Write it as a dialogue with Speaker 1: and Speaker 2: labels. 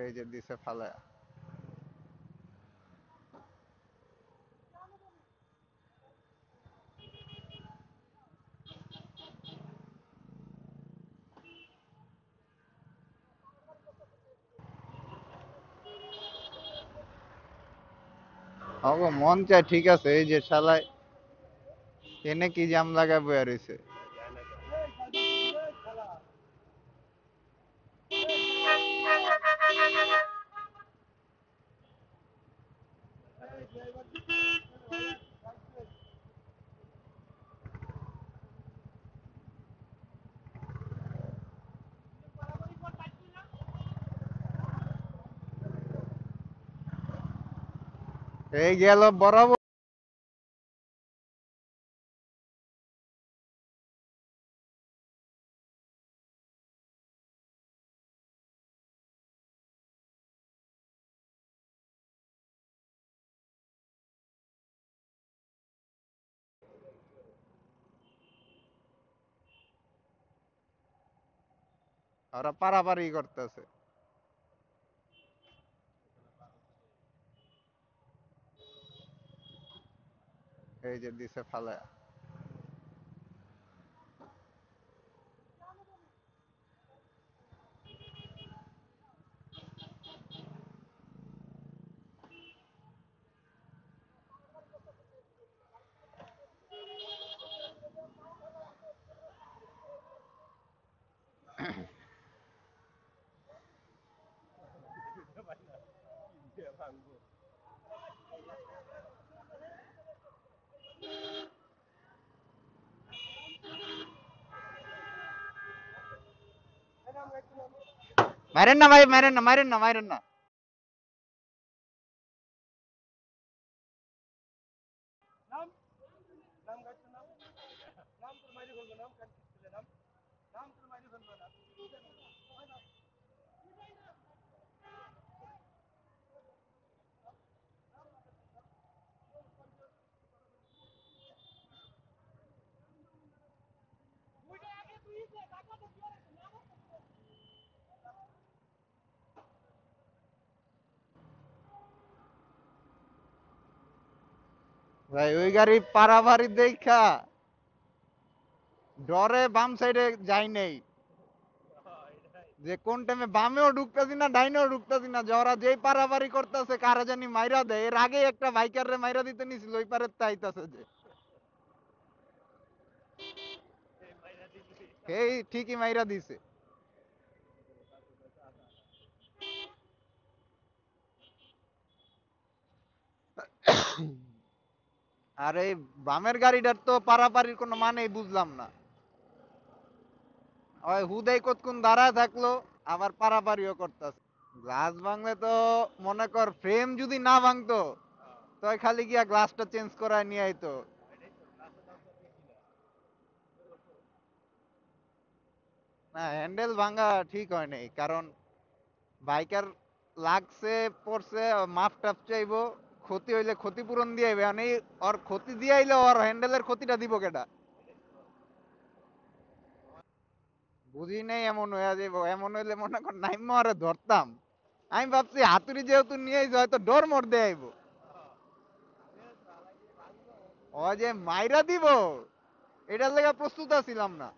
Speaker 1: এই যে দিছে ফালায়া। অগো মন চায় ঠিক আছে, এই যে শালায় এনে কি জাম লাগা বয়া রইছে। এই গেল বরাবর। ওরা পারাপারি করতেছে। এই যে দিছে ফালায়া। মারেন না ভাই, মারেন না, মারেন না, মারেন না। ভাই ওই গাড়ি পারাপারি দেখা ডরে বাম সাইডে যাই নাই, যে কোন টাইমে বামেও ঢুকতেছি না ডাইনেও ঢুকতেছি না, যে ওরা যেই পারাপারি করতেছে কারা জানি মাইরা দেয়। এর আগে একটা বাইকার রে মাইরা দিতে নিছিল, ওই পারে তাইতাছে যে এই ঠিকই মাইরা দিছে। আর এই বামের গাড়িটার তো পারাপারির কোনো মানেই বুঝলাম না। ওই হুদাই কতক্ষণ দাঁড়ায় থাকলো, আবার পারাপারিও করতেছে। গ্লাস ভাঙলে তো মনে কর ফ্রেম যদি না ভাঙতো তো খালি গিয়া গ্লাসটা চেঞ্জ করায় নিয়ে আইতো। না, হ্যান্ডেল ভাঙা ঠিক হয় নাই, কারণ বাইকার লাগছে পড়ছে, মাপ টাপ চাইবো, ক্ষতি হইলে ক্ষতিপূরণ দিয়ে আইবে। মানে ওর ক্ষতি দিয়ে আইলে ওর হ্যান্ডেলের ক্ষতিটা দিব কেটা? বুঝি নাই, এমন হয়ে যাইব। এমন হইলে মনে কর নাইমা ওরে ধরতাম। আমি ভাবছি হাতুড়ি যেহেতু নিয়ে আইছে হয়তো ডর মর দিয়ে আইব। ও যে মাইরা দিব এটার লেগে প্রস্তুত ছিলাম না।